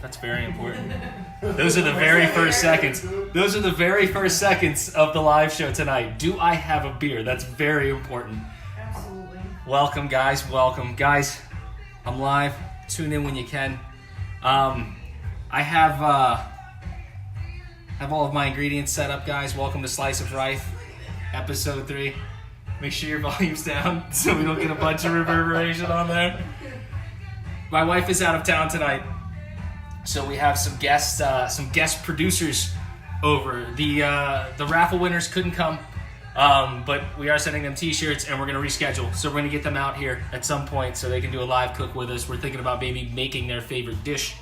That's very important. Those are the very first seconds. Those are the very first seconds of the live show tonight. Do I have a beer? That's very important. Absolutely. Welcome, guys. Welcome. Guys, I'm live. Tune in when you can. I have all of my ingredients set up, guys. Welcome to Slice of Rife, episode 3. Make sure your volume's down so we don't get a bunch of reverberation on there. My wife is out of town tonight, so we have some guest producers over. The raffle winners couldn't come, but we are sending them t-shirts, and we're going to reschedule. So we're going to get them out here at some point so they can do a live cook with us. We're thinking about maybe making their favorite dish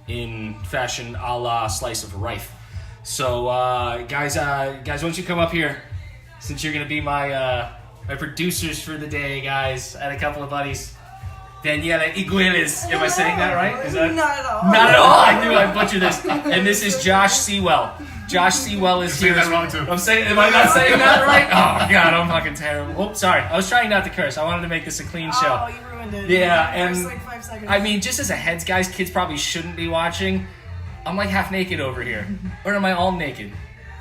in fashion a la Slice of Rife. So guys, why don't you come up here, since you're going to be my producers for the day, guys. I had a couple of buddies. Daniela Igueles. Am I saying that right? Is that not at all? Not at all. I knew I'd butcher this. And this is Josh Sewell. Josh Sewell is here. You're saying that wrong too. Am I not saying that right? Oh God, I'm fucking terrible. Oh, sorry. I was trying not to curse. I wanted to make this a clean show. Oh, you ruined it. Yeah, and First, like 5 seconds. I mean, just as a heads, guys, kids probably shouldn't be watching. I'm like half naked over here, or am I all naked?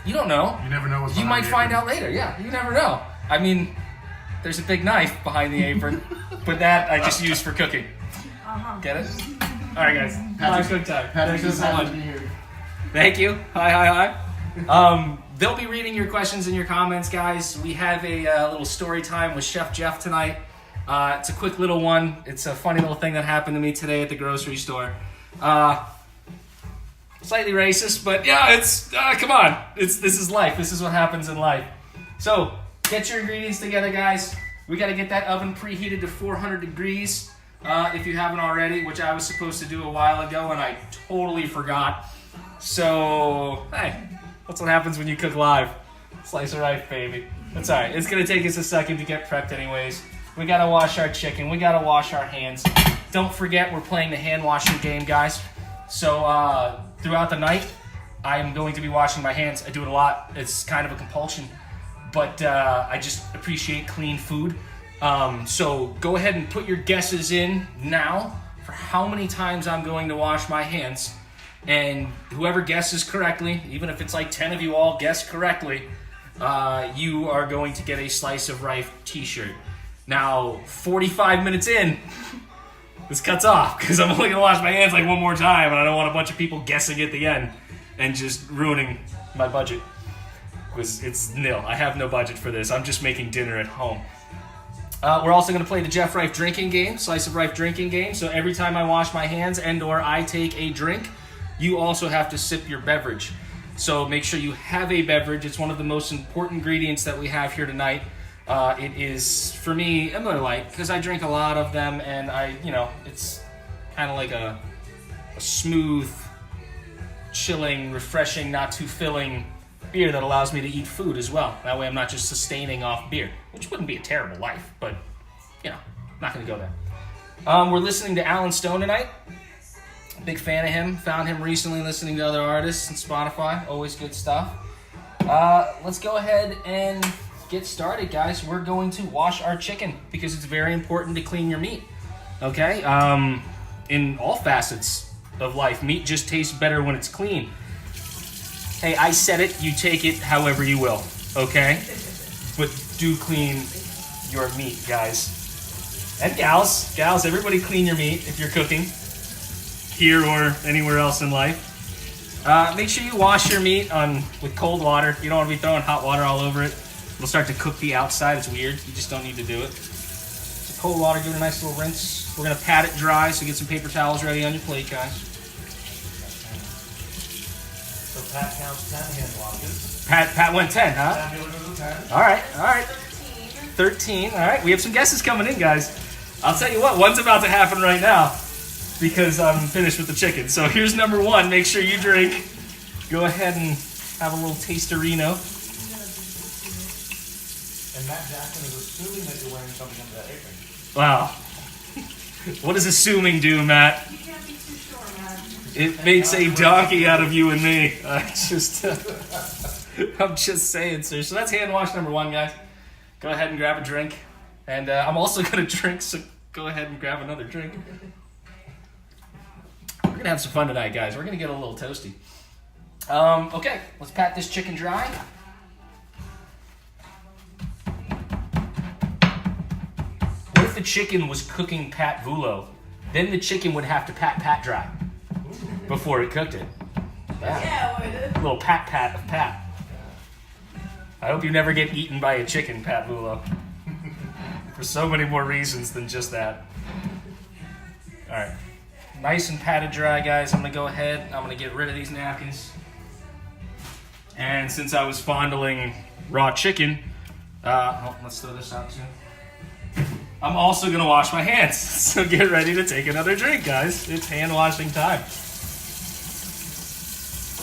You don't know. You never know what's You behind might the find apron. out later. Yeah, you never know. I mean, there's a big knife behind the apron, but that I just use for cooking. Get it? All right, guys. Live cook time. Thanks so much. Thank you. Hi. They'll be reading your questions and your comments, guys. We have a little story time with Chef Jeff tonight. It's a quick little one. It's a funny little thing that happened to me today at the grocery store. Slightly racist, but yeah, it's come on. This is life. This is what happens in life. So get your ingredients together, guys. We got to get that oven preheated to 400 degrees if you haven't already, which I was supposed to do a while ago and I totally forgot. So hey, that's what happens when you cook live. Slice of rife, baby. That's all right. It's gonna take us a second to get prepped, anyways. We gotta wash our chicken. We gotta wash our hands. Don't forget, we're playing the hand washing game, guys. So throughout the night, I am going to be washing my hands. I do it a lot. It's kind of a compulsion, but I just appreciate clean food. So go ahead and put your guesses in now for how many times I'm going to wash my hands. And whoever guesses correctly, even if it's like 10 of you all guess correctly, you are going to get a Slice of Rife t-shirt. Now, 45 minutes in, this cuts off because I'm only going to wash my hands like one more time, and I don't want a bunch of people guessing at the end and just ruining my budget. Because it's nil. I have no budget for this. I'm just making dinner at home. We're also going to play the Jeff Rife drinking game, Slice of Rife drinking game. So every time I wash my hands and or I take a drink, you also have to sip your beverage. So make sure you have a beverage. It's one of the most important ingredients that we have here tonight. It is, for me, a Miller Lite, because I drink a lot of them, and it's kind of like a smooth, chilling, refreshing, not too filling beer that allows me to eat food as well. That way I'm not just sustaining off beer, which wouldn't be a terrible life, but, not going to go there. We're listening to Alan Stone tonight. Big fan of him. Found him recently listening to other artists on Spotify. Always good stuff. Let's go ahead and get started, guys. We're going to wash our chicken because it's very important to clean your meat. Okay? In all facets of life, meat just tastes better when it's clean. Hey, I said it. You take it however you will. Okay? But do clean your meat, guys. And gals. Gals, everybody clean your meat if you're cooking. Here or anywhere else in life. Make sure you wash your meat with cold water. You don't want to be throwing hot water all over it. It'll start to cook the outside. It's weird. You just don't need to do it. So cold water, give it a nice little rinse. We're going to pat it dry, so get some paper towels ready on your plate, guys. So Pat counts 10 hand washes. Pat went 10, huh? Samuel goes to 10. All right. 13. All right, we have some guesses coming in, guys. I'll tell you what, one's about to happen right now, because I'm finished with the chicken. So here's number 1. Make sure you drink. Go ahead and have a little tasterino. And Matt Jackson is assuming that you're wearing something under that apron. Wow. What does assuming do, Matt? You can't be too sure, man. It makes a donkey out of you and me. I'm just saying, sir. So that's hand wash number 1, guys. Go ahead and grab a drink. And I'm also going to drink, so go ahead and grab another drink. We're gonna have some fun tonight, guys. We're gonna get a little toasty. Okay, let's pat this chicken dry. What if the chicken was cooking pat voulo? Then the chicken would have to pat dry before it cooked it. Yeah, it A little pat of pat. I hope you never get eaten by a chicken, Pat Voulo. For so many more reasons than just that. All right. Nice and patted dry, guys. I'm going to go ahead. I'm going to get rid of these napkins. And since I was fondling raw chicken, let's throw this out too. I'm also going to wash my hands. So get ready to take another drink, guys. It's hand washing time.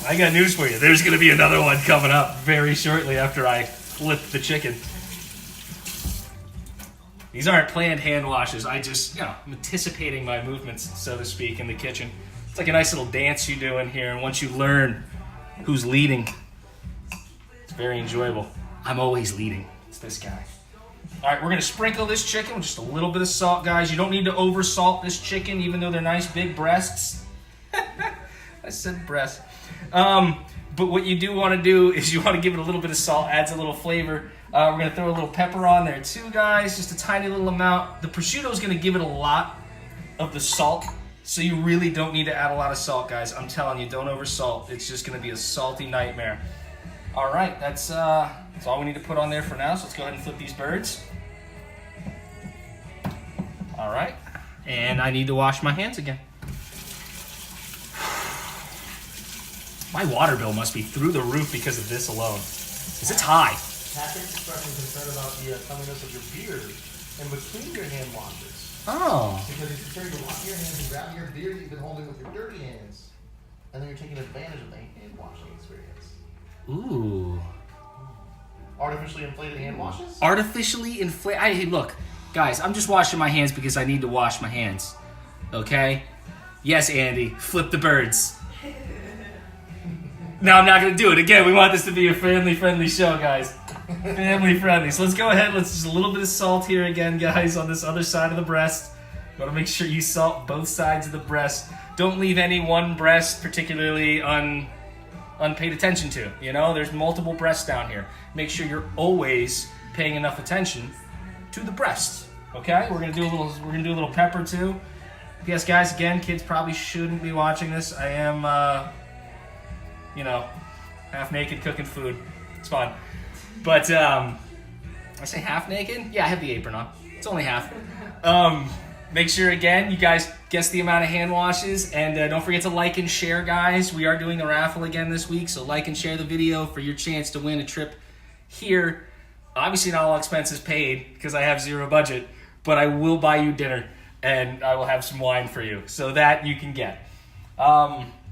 I got news for you. There's going to be another one coming up very shortly after I flip the chicken. These aren't planned hand washes. I just, I'm anticipating my movements, so to speak, in the kitchen. It's like a nice little dance you do in here, and once you learn who's leading, it's very enjoyable. I'm always leading. It's this guy. All right, we're going to sprinkle this chicken with just a little bit of salt, guys. You don't need to over salt this chicken, even though they're nice big breasts. I said breasts. But what you do want to do is you want to give it a little bit of salt, adds a little flavor. We're going to throw a little pepper on there too, guys, just a tiny little amount. The prosciutto is going to give it a lot of the salt, so you really don't need to add a lot of salt, guys. I'm telling you, don't over salt. It's just going to be a salty nightmare. All right, that's all we need to put on there for now, so let's go ahead and flip these birds. All right, and I need to wash my hands again. My water bill must be through the roof because of this alone. Because it's high. Patrick's expressing concern about the cleanliness of your beard in between your hand washes. Oh. Because he's concerned you wash your hands and grab your beard you've been holding with your dirty hands, and then you're taking advantage of the hand washing experience. Ooh. Artificially inflated hand washes? Artificially inflated. Hey, look, guys, I'm just washing my hands because I need to wash my hands. Okay? Yes, Andy, flip the birds. No, I'm not going to do it. Again, we want this to be a family-friendly show, guys. Family-friendly. So let's go ahead. Let's just a little bit of salt here again, guys, on this other side of the breast. You want to make sure you salt both sides of the breast. Don't leave any one breast particularly unpaid attention to. You know, there's multiple breasts down here. Make sure you're always paying enough attention to the breast. Okay? We're gonna do a little pepper too. Yes, guys. Again, kids probably shouldn't be watching this. I am, half naked cooking food. It's fun. But, I say half naked? Yeah, I have the apron on. It's only half. Make sure, again, you guys guess the amount of hand washes. And don't forget to like and share, guys. We are doing a raffle again this week. So like and share the video for your chance to win a trip here. Obviously not all expenses paid because I have zero budget. But I will buy you dinner. And I will have some wine for you. So that you can get.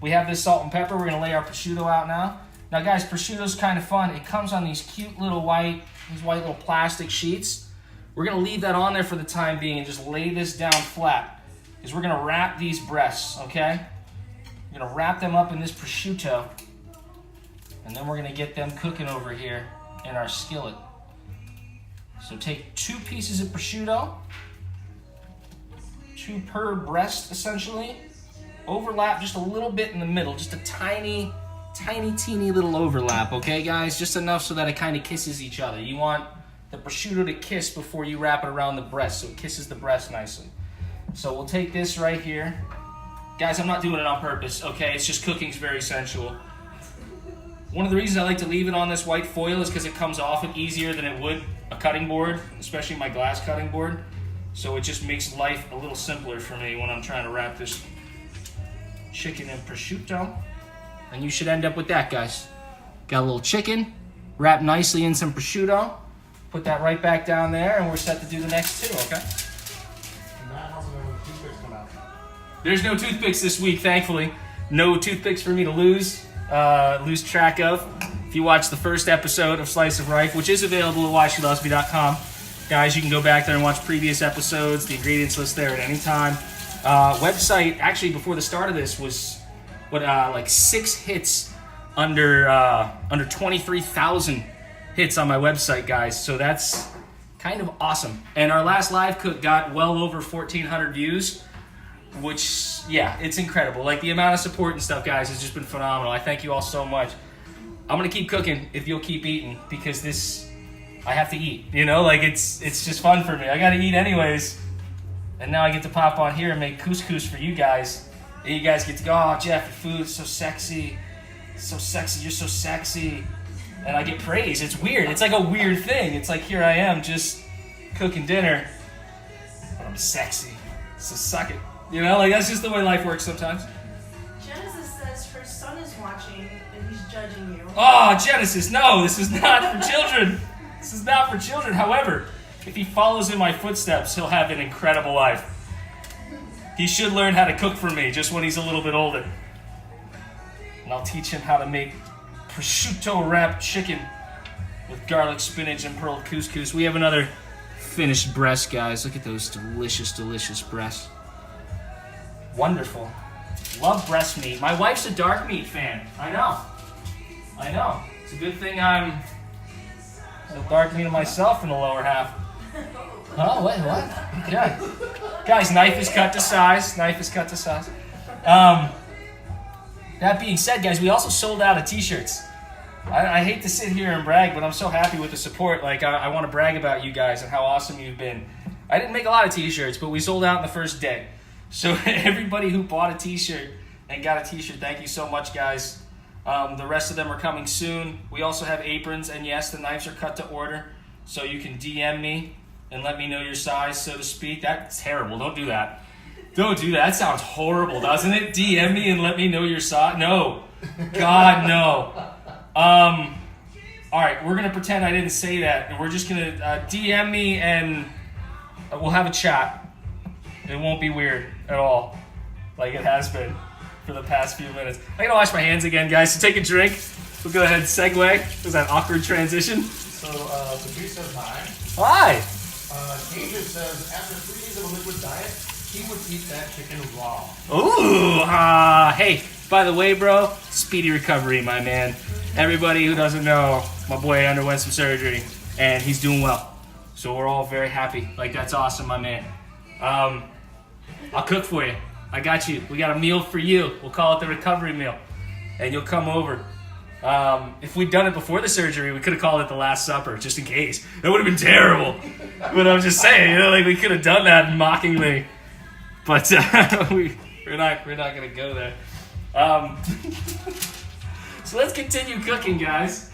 We have this salt and pepper. We're going to lay our prosciutto out now. Now, guys, prosciutto's kind of fun. It comes on these cute little white little plastic sheets. We're going to leave that on there for the time being and just lay this down flat. Because we're going to wrap these breasts, okay? We're going to wrap them up in this prosciutto. And then we're going to get them cooking over here in our skillet. So take 2 pieces of prosciutto. 2 per breast, essentially. Overlap just a little bit in the middle. Just a tiny, teeny little overlap, okay, guys? Just enough so that it kind of kisses each other. You want the prosciutto to kiss before you wrap it around the breast, so it kisses the breast nicely. So we'll take this right here. Guys, I'm not doing it on purpose, okay? It's just cooking's very sensual. One of the reasons I like to leave it on this white foil is because it comes off it easier than it would a cutting board, especially my glass cutting board. So it just makes life a little simpler for me when I'm trying to wrap this chicken in prosciutto. And you should end up with that, guys. Got a little chicken, wrapped nicely in some prosciutto. Put that right back down there, and we're set to do the next 2, okay? Matt wants to know when the toothpicks come out. There's no toothpicks this week, thankfully. No toothpicks for me to lose track of. If you watched the first episode of Slice of Rife, which is available at whyshelovesme.com, guys, you can go back there and watch previous episodes. The ingredients list there at any time. Website, actually, before the start of this was like 6 hits under 23,000 hits on my website, guys. So that's kind of awesome. And our last live cook got well over 1,400 views. which, yeah, it's incredible. Like, the amount of support and stuff, guys, has just been phenomenal. I thank you all so much. I'm going to keep cooking if you'll keep eating, because this, I have to eat, you know? Like, it's just fun for me. I got to eat anyways. And now I get to pop on here and make couscous for you guys. And you guys get to go, oh, Jeff, your food's so sexy. So sexy, you're so sexy. And I get praise. It's weird. It's like a weird thing. It's like, here I am just cooking dinner, but I'm sexy. So suck it. You know, like, that's just the way life works sometimes. Genesis says her son is watching and he's judging you. Oh, Genesis, no, this is not for children. This is not for children. However, if he follows in my footsteps, he'll have an incredible life. He should learn how to cook for me just when he's a little bit older. And I'll teach him how to make prosciutto wrapped chicken with garlic, spinach, and pearl couscous. We have another finished breast, guys. Look at those delicious, delicious breasts. Wonderful. Love breast meat. My wife's a dark meat fan. I know. It's a good thing I'm a dark meat myself in the lower half. Oh, wait, what? Okay. Guys, knife is cut to size. That being said, guys, we also sold out of t-shirts. I hate to sit here and brag, but I'm so happy with the support. Like, I want to brag about you guys and how awesome you've been. I didn't make a lot of t-shirts, but we sold out in the first day. So everybody who bought a t-shirt and got a t-shirt, thank you so much, guys. The rest of them are coming soon. We also have aprons, and yes, the knives are cut to order. So you can DM me and let me know your size, so to speak. That's terrible. Don't do that. Don't do that. That sounds horrible, doesn't it? DM me and let me know your size. No. God, no. All right, we're going to pretend I didn't say that, and we're just going to DM me, and we'll have a chat. It won't be weird at all, like it has been for the past few minutes. I gotta wash my hands again, guys, so take a drink. We'll go ahead and segue. Was that awkward transition? So, Patrice says hi. Hi. David says, after 3 days of a liquid diet, he would eat that chicken raw. Ooh, hey, by the way, bro, speedy recovery, my man. Everybody who doesn't know, my boy underwent some surgery, and he's doing well. So we're all very happy. Like, that's awesome, my man. I'll cook for you. I got you. We got a meal for you. We'll call it the recovery meal. And you'll come over. If we'd done it before the surgery, we could have called it the Last Supper, just in case. That would have been terrible. But I'm just saying, you know, like, we could have done that mockingly. But we're not going to go there. So let's continue cooking, guys.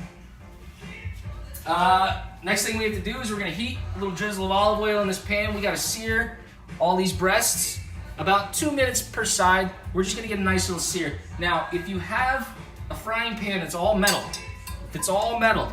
Next thing we have to do is we're going to heat a little drizzle of olive oil in this pan. We got to sear all these breasts about 2 minutes per side. We're just going to get a nice little sear. Now, if you have a frying pan that's all metal, if it's all metal,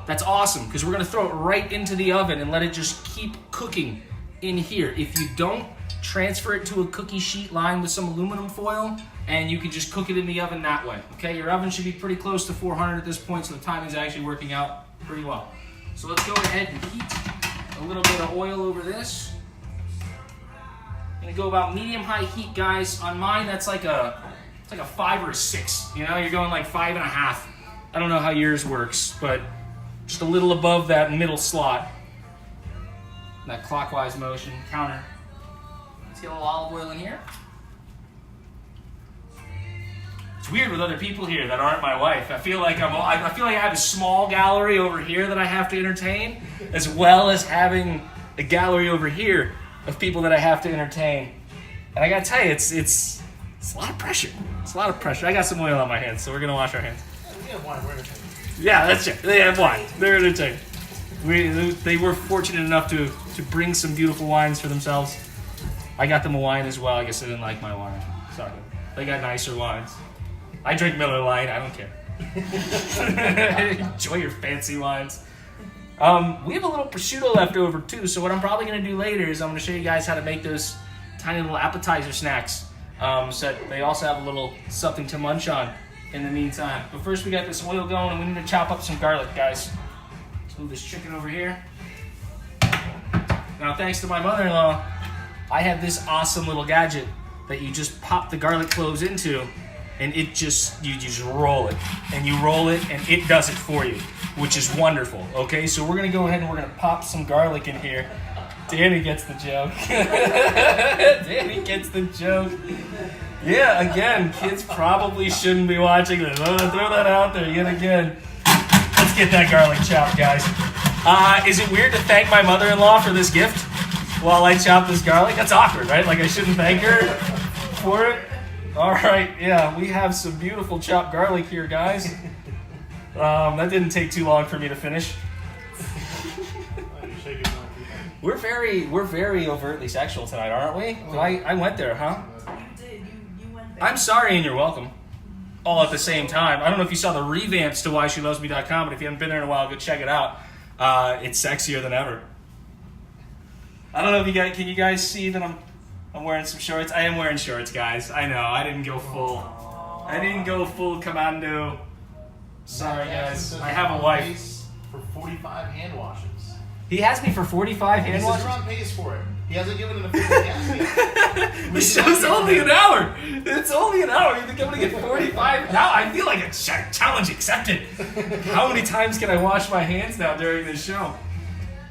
that's awesome, because we're going to throw it right into the oven and let it just keep cooking in here. If you don't, transfer it to a cookie sheet lined with some aluminum foil, and you can just cook it in the oven that way. Okay, your oven should be pretty close to 400 at this point, so the timing's actually working out pretty well. So let's go ahead and heat a little bit of oil over this. I'm gonna go about medium-high heat, guys. On mine, that's like a 5 or a 6. You know, you're going like 5.5. I don't know how yours works, but just a little above that middle slot. That clockwise motion, counter. Let's get a little olive oil in here. It's weird with other people here that aren't my wife. I feel like I have a small gallery over here that I have to entertain, as well as having a gallery over here of people that I have to entertain. And I gotta tell you, it's a lot of pressure. It's a lot of pressure. I got some oil on my hands, so we're gonna wash our hands. We have wine, we're entertained. Yeah, that's it. They have wine. They're entertained. They were fortunate enough to bring some beautiful wines for themselves. I got them a wine as well. I guess they didn't like my wine. Sorry. They got nicer wines. I drink Miller Lite. I don't care. Enjoy your fancy wines. We have a little prosciutto left over too, so what I'm probably going to do later is I'm going to show you guys how to make those tiny little appetizer snacks, so that they also have a little something to munch on in the meantime. But first we got this oil going, and we need to chop up some garlic, guys. Let's move this chicken over here. Now, thanks to my mother-in-law, I have this awesome little gadget that you just pop the garlic cloves into, and you just roll it, and you roll it, and it does it for you, which is wonderful. Okay, so we're gonna go ahead and we're gonna pop some garlic in here. Danny gets the joke. Danny gets the joke. Yeah, again, kids probably shouldn't be watching this. I'm gonna throw that out there yet again. Let's get that garlic chopped, guys. Is it weird to thank my mother-in-law for this gift while I chop this garlic? That's awkward, right? Like I shouldn't thank her for it? All right, yeah, we have some beautiful chopped garlic here, guys. That didn't take too long for me to finish. We're very overtly sexual tonight, aren't we? So I went there, huh? You did. You went there. I'm sorry and you're welcome. All at the same time. I don't know if you saw the revamps to whyshelovesme.com, but if you haven't been there in a while, go check it out. It's sexier than ever. I don't know if can you guys see that I'm wearing some shorts? I am wearing shorts, guys. I know, I didn't go full commando. Sorry, guys. I have a wife. For 45 hand washes. He has me for 45 hand washes? He says you're on pace for it. He hasn't given it a official guess yet. The show's only an hour. It's only an hour. You think I'm going to get 45? Now I feel like a challenge accepted. How many times can I wash my hands now during this show?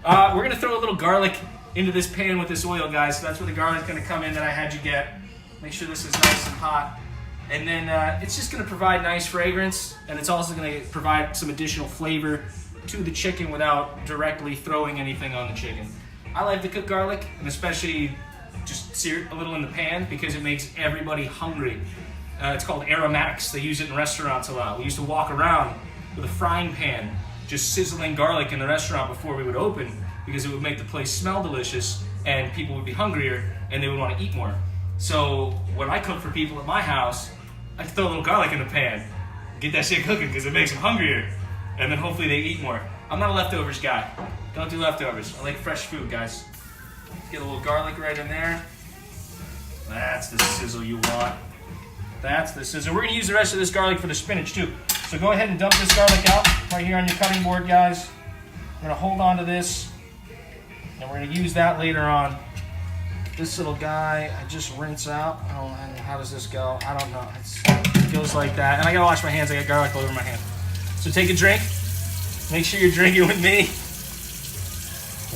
We're going to throw a little garlic into this pan with this oil, guys. So that's where the garlic's going to come in that I had you get. Make sure this is nice and hot. And then it's just going to provide nice fragrance, and it's also going to provide some additional flavor to the chicken without directly throwing anything on the chicken. I like to cook garlic, and especially just sear it a little in the pan because it makes everybody hungry. It's called aromatics. They use it in restaurants a lot. We used to walk around with a frying pan just sizzling garlic in the restaurant before we would open because it would make the place smell delicious and people would be hungrier and they would want to eat more. So when I cook for people at my house, I throw a little garlic in the pan, get that shit cooking because it makes them hungrier, and then hopefully they eat more. I'm not a leftovers guy. Don't do leftovers. I like fresh food, guys. Get a little garlic right in there. That's the sizzle you want. That's the sizzle. We're going to use the rest of this garlic for the spinach too. So go ahead and dump this garlic out right here on your cutting board, guys. We're going to hold on to this, and we're going to use that later on. This little guy, I just rinse out. Oh, and how does this go? I don't know. It goes like that. And I gotta wash my hands. I got garlic all over my hand. So take a drink. Make sure you're drinking with me.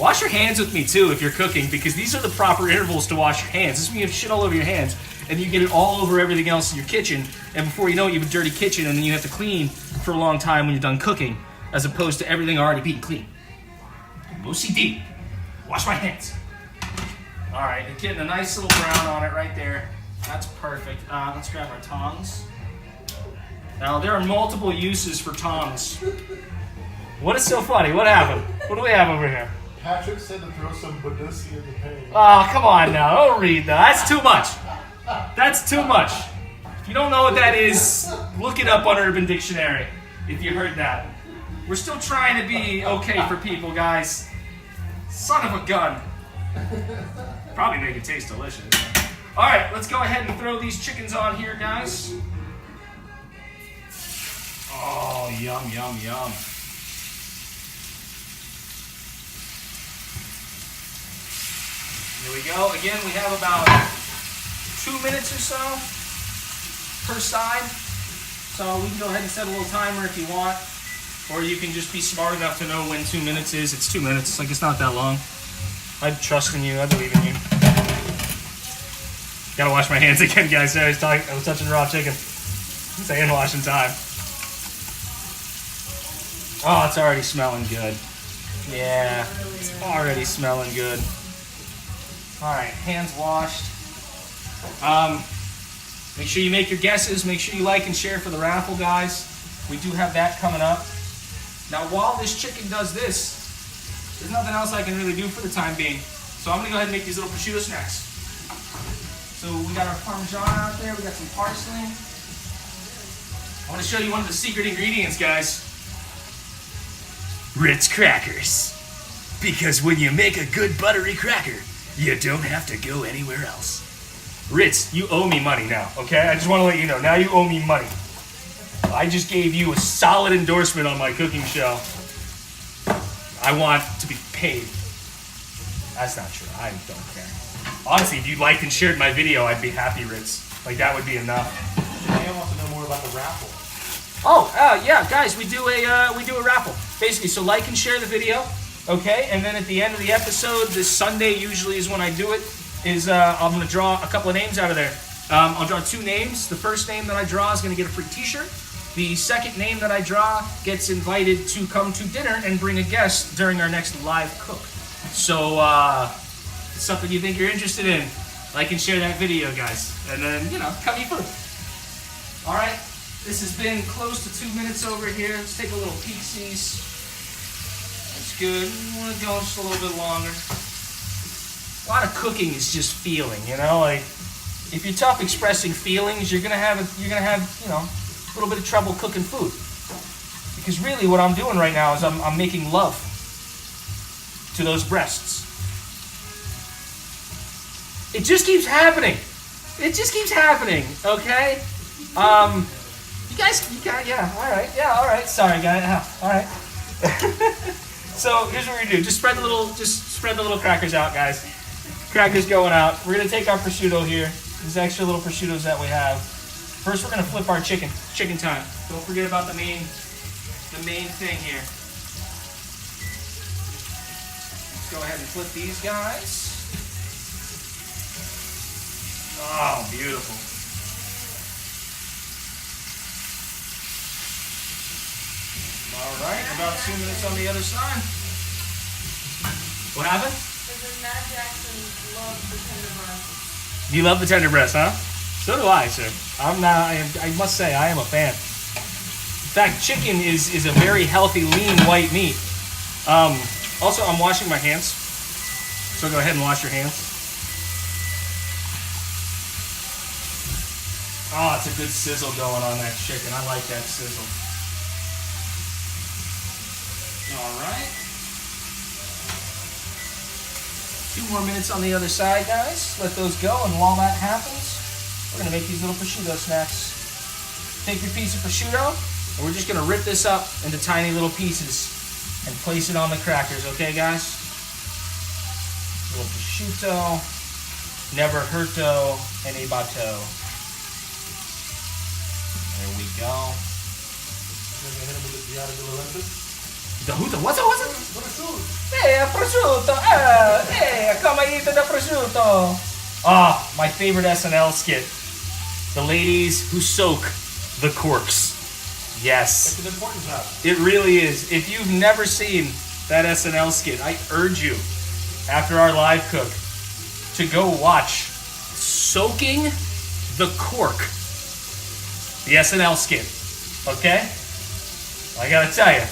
Wash your hands with me too if you're cooking, because these are the proper intervals to wash your hands. This is when you have shit all over your hands and you get it all over everything else in your kitchen, and before you know it, you have a dirty kitchen, and then you have to clean for a long time when you're done cooking, as opposed to everything already being clean. OCD. Wash my hands. All right, you're getting a nice little brown on it right there. That's perfect. Let's grab our tongs. Now, there are multiple uses for tongs. What is so funny? What happened? What do we have over here? Patrick said to throw some Badussi in the pan. Oh, come on now. Don't read that. That's too much. That's too much. If you don't know what that is, look it up on Urban Dictionary if you heard that. We're still trying to be okay for people, guys. Son of a gun. Probably make it taste delicious. All right, let's go ahead and throw these chickens on here, guys. Oh, yum, yum, yum. Here we go. Again, we have about 2 minutes or so per side. So we can go ahead and set a little timer if you want. Or you can just be smart enough to know when 2 minutes is. It's 2 minutes. Like, it's not that long. I trust in you. I believe in you. Gotta wash my hands again, guys. Sorry, I was touching raw chicken. It's hand washing time. Oh, it's already smelling good. Yeah, it's already smelling good. All right, hands washed. Make sure you make your guesses. Make sure you like and share for the raffle, guys. We do have that coming up. Now, while this chicken does this, there's nothing else I can really do for the time being. So I'm gonna go ahead and make these little prosciutto snacks. So we got our Parmesan out there, we got some parsley. I wanna show you one of the secret ingredients, guys. Ritz crackers. Because when you make a good buttery cracker, you don't have to go anywhere else. Ritz, you owe me money now, okay? I just wanna let you know, now you owe me money. I just gave you a solid endorsement on my cooking show. I want to be paid. That's not true. I don't care. Honestly, if you liked and shared my video, I'd be happy, Ritz. Like, that would be enough. Janae wants to know more about the raffle. Oh, yeah, guys, we do a raffle. Basically, so like and share the video. Okay, and then at the end of the episode, this Sunday usually is when I do it, is I'm going to draw a couple of names out of there. I'll draw 2 names. The first name that I draw is going to get a free t-shirt. The second name that I draw gets invited to come to dinner and bring a guest during our next live cook. So, if it's something you think you're interested in, like and share that video, guys. And then, come eat food. Alright, this has been close to 2 minutes over here. Let's take a little peek-sees. That's good. We want to go just a little bit longer. A lot of cooking is just feeling, like if you're tough expressing feelings, you're gonna have a little bit of trouble cooking food. Because really what I'm doing right now is I'm making love to those breasts. It just keeps happening. It just keeps happening, okay? You guys, all right. Sorry, guys. All right. So here's what we're gonna do. Just spread the little crackers out, guys. Crackers going out. We're gonna take our prosciutto here. These extra little prosciuttos that we have. First, we're gonna flip our chicken. Chicken time. Don't forget about the main thing here. Let's go ahead and flip these guys. Oh, beautiful. All right, about 2 minutes on the other side. What happened? Because Matt Jackson loves the tender breast. You love the tender breast, huh? So do I, sir. I must say, I am a fan. In fact, chicken is a very healthy, lean, white meat. Also, I'm washing my hands. So go ahead and wash your hands. Oh, it's a good sizzle going on that chicken. I like that sizzle. All right. 2 more minutes on the other side, guys. Let those go, and while that happens, we're gonna make these little prosciutto snacks. Take your piece of prosciutto, and we're just gonna rip this up into tiny little pieces and place it on the crackers, okay, guys? Little prosciutto, never hurto, any bato. There we go. What's it? Prosciutto. Come eat the prosciutto. Ah, my favorite SNL skit. The ladies who soak the corks. Yes. It's an important job. It really is. If you've never seen that SNL skit, I urge you, after our live cook, to go watch Soaking the Cork. The SNL skit. Okay? I gotta tell you,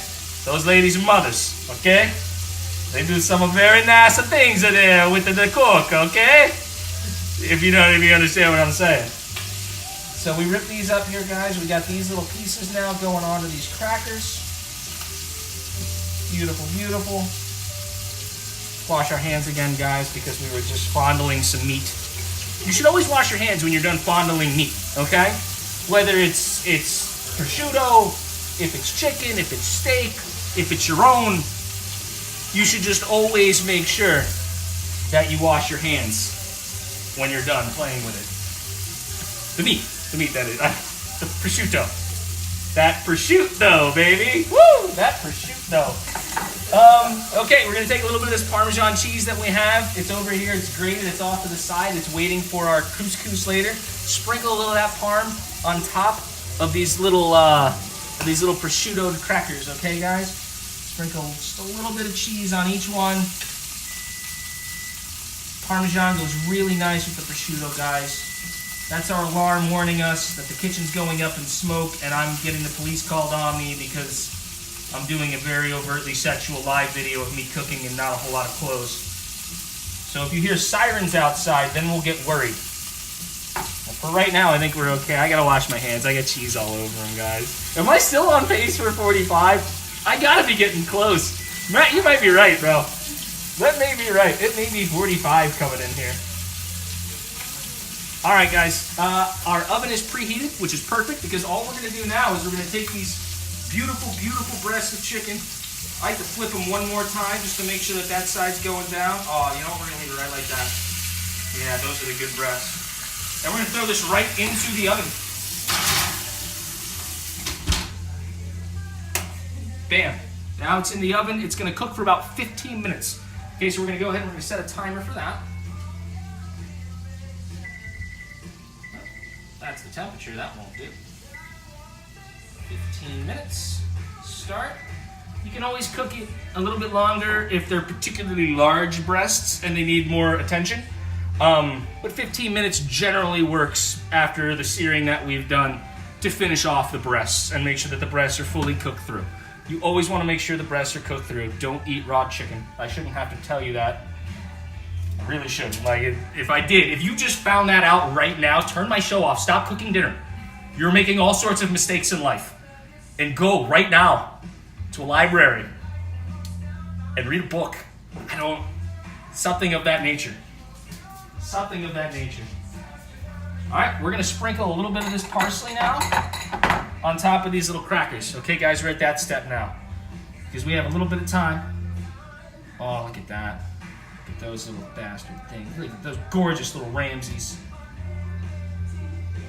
those ladies are mothers, okay? They do some very nasty things in there with the cork, okay? If you understand what I'm saying. So we rip these up here, guys. We got these little pieces now going onto these crackers. Beautiful, beautiful. Wash our hands again, guys, because we were just fondling some meat. You should always wash your hands when you're done fondling meat, okay? Whether it's prosciutto, if it's chicken, if it's steak, if it's your own, you should just always make sure that you wash your hands when you're done playing with it. The meat that is, the prosciutto. That prosciutto, baby. Woo, that prosciutto. Okay, we're gonna take a little bit of this Parmesan cheese that we have. It's over here, it's grated, it's off to the side. It's waiting for our couscous later. Sprinkle a little of that parm on top of these little prosciutto crackers, okay, guys? Sprinkle just a little bit of cheese on each one. Parmesan goes really nice with the prosciutto, guys. That's our alarm warning us that the kitchen's going up in smoke and I'm getting the police called on me because I'm doing a very overtly sexual live video of me cooking and not a whole lot of clothes. So if you hear sirens outside, then we'll get worried. But for right now, I think we're okay. I gotta wash my hands. I got cheese all over them, guys. Am I still on pace for 45? I gotta be getting close. Matt, you might be right, bro. That may be right. It may be 45 coming in here. All right, guys. Our oven is preheated, which is perfect because all we're gonna do now is we're gonna take these beautiful, beautiful breasts of chicken. I like to flip them one more time just to make sure that that side's going down. Oh, you know what? We're gonna leave it right like that. Yeah, those are the good breasts. And we're gonna throw this right into the oven. Bam. Now it's in the oven. It's going to cook for about 15 minutes. Okay, so we're going to go ahead and we're going to set a timer for that. That's the temperature. That won't do. 15 minutes. Start. You can always cook it a little bit longer if they're particularly large breasts and they need more attention. But 15 minutes generally works after the searing that we've done to finish off the breasts and make sure that the breasts are fully cooked through. You always want to make sure the breasts are cooked through. Don't eat raw chicken. I shouldn't have to tell you that. I really shouldn't. Like, if I did, if you just found that out right now, turn my show off. Stop cooking dinner. You're making all sorts of mistakes in life. And go right now to a library and read a book. Something of that nature. Something of that nature. All right, we're going to sprinkle a little bit of this parsley now on top of these little crackers. Okay, guys, we're at that step now because we have a little bit of time. Oh, look at that. Look at those little bastard things. Look at those gorgeous little Ramses.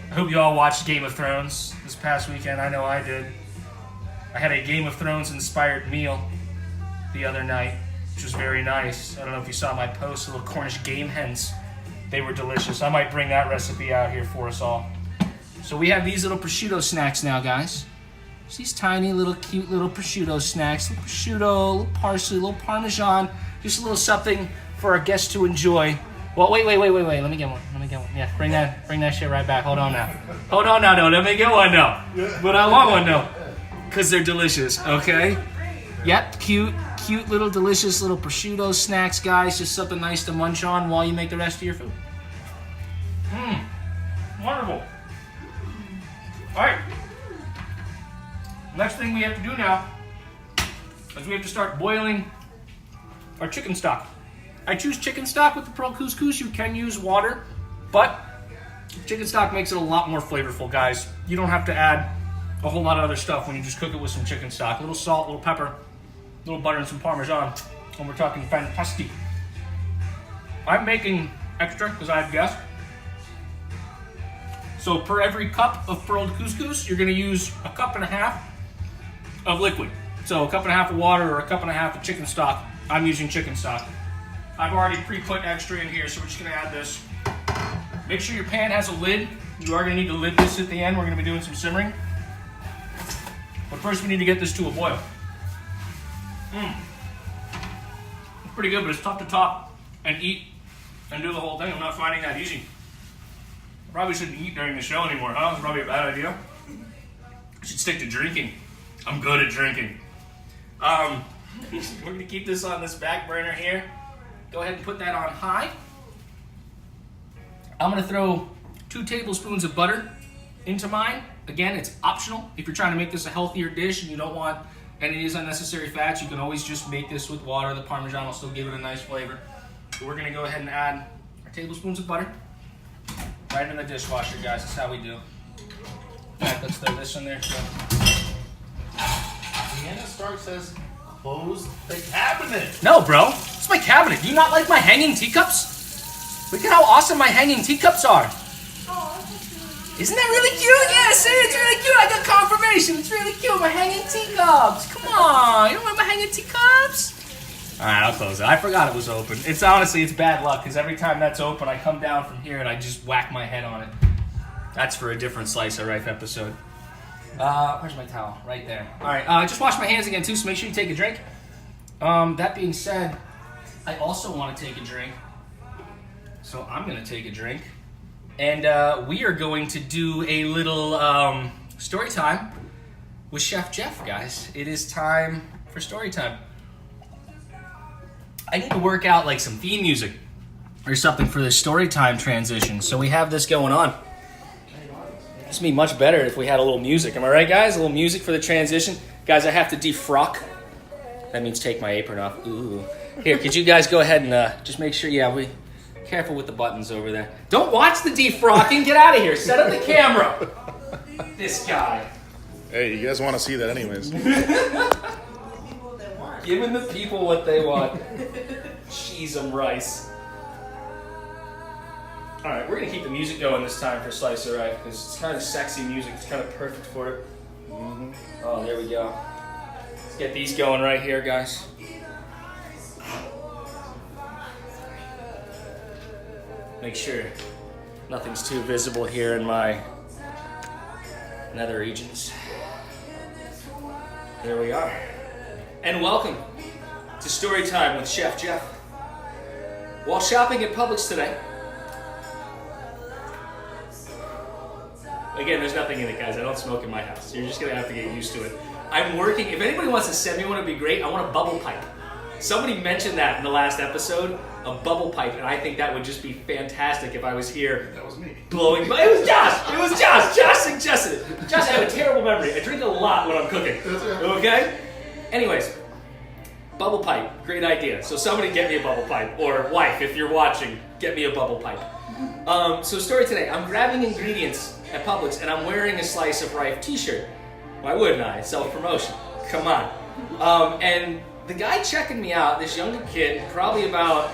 I hope you all watched Game of Thrones this past weekend. I know I did. I had a Game of Thrones inspired meal the other night, which was very nice. I don't know if you saw my post, little Cornish game hens. They were delicious. I might bring that recipe out here for us all. So we have these little prosciutto snacks now, guys. It's these tiny little cute little prosciutto snacks. Little prosciutto, little parsley, little Parmesan. Just a little something for our guests to enjoy. Well, wait. Let me get one. Yeah, bring that shit right back. Hold on now. No, let me get one now. But I want one now. Because they're delicious, okay? Yep, cute little delicious little prosciutto snacks, guys. Just something nice to munch on while you make the rest of your food. Wonderful. All right. Next thing we have to do now is we have to start boiling our chicken stock. I choose chicken stock with the pearl couscous. You can use water, but chicken stock makes it a lot more flavorful, guys. You don't have to add a whole lot of other stuff when you just cook it with some chicken stock. A little salt, a little pepper, a little butter, and some Parmesan. And we're talking fantastic. I'm making extra because I have guests. So per every cup of pearled couscous, you're going to use a cup and a half of liquid. So a cup and a half of water or a cup and a half of chicken stock. I'm using chicken stock. I've already pre-put extra in here, so we're just going to add this. Make sure your pan has a lid. You are going to need to lid this at the end. We're going to be doing some simmering. But first we need to get this to a boil. It's pretty good, but it's tough to talk and eat and do the whole thing. I'm not finding that easy. I probably shouldn't eat during the show anymore, huh? It's probably a bad idea. I should stick to drinking. I'm good at drinking. We're going to keep this on this back burner here. Go ahead and put that on high. I'm going to throw 2 tablespoons of butter into mine. Again, it's optional. If you're trying to make this a healthier dish and you don't want any of these unnecessary fats, you can always just make this with water. The Parmesan will still give it a nice flavor. But we're going to go ahead and add our tablespoons of butter right in the dishwasher, guys. That's how we do. All right, let's throw this in there. Deanna Stark says, close the cabinet. No, bro. It's my cabinet. Do you not like my hanging teacups? Look at how awesome my hanging teacups are. Isn't that really cute? Yeah, see, it's really cute. I got confirmation. It's really cute. My hanging teacups. Come on. You don't like my hanging teacups? All right, I'll close it. I forgot it was open. It's honestly bad luck because every time that's open, I come down from here and I just whack my head on it. That's for a different Slice of Rife episode. Where's my towel? Right there. All right, just wash my hands again, too, so make sure you take a drink. That being said, I also want to take a drink. So I'm going to take a drink. And we are going to do a little story time with Chef Jeff, guys. It is time for story time. I need to work out like some theme music or something for this story time transition. So we have this going on. This would be much better if we had a little music. Am I right, guys? A little music for the transition. Guys, I have to defrock. That means take my apron off. Ooh. Here, could you guys go ahead and just make sure, careful with the buttons over there. Don't watch the defrocking. Get out of here. Set up the camera. This guy. Hey, you guys want to see that anyways. Giving the people what they want. Cheese and rice. All right, we're going to keep the music going this time for Slice of Rife because it's kind of sexy music. It's kind of perfect for it. Oh, there we go. Let's get these going right here, guys. Make sure nothing's too visible here in my nether regions. There we are. And welcome to Story Time with Chef Jeff. While shopping at Publix today, again, there's nothing in it, guys. I don't smoke in my house. You're just going to have to get used to it. I'm working. If anybody wants to send me one, it'd be great. I want a bubble pipe. Somebody mentioned that in the last episode, a bubble pipe, and I think that would just be fantastic if I was here. That was me. Blowing. It was Josh. It was Josh. Josh suggested it. Josh, I have a terrible memory. I drink a lot when I'm cooking. Okay? Anyways, bubble pipe. Great idea. So somebody get me a bubble pipe. Or wife, if you're watching, get me a bubble pipe. So story today. I'm grabbing ingredients at Publix, and I'm wearing a Slice of Rife t-shirt. Why wouldn't I? Self-promotion. Come on. And the guy checking me out, this younger kid, probably about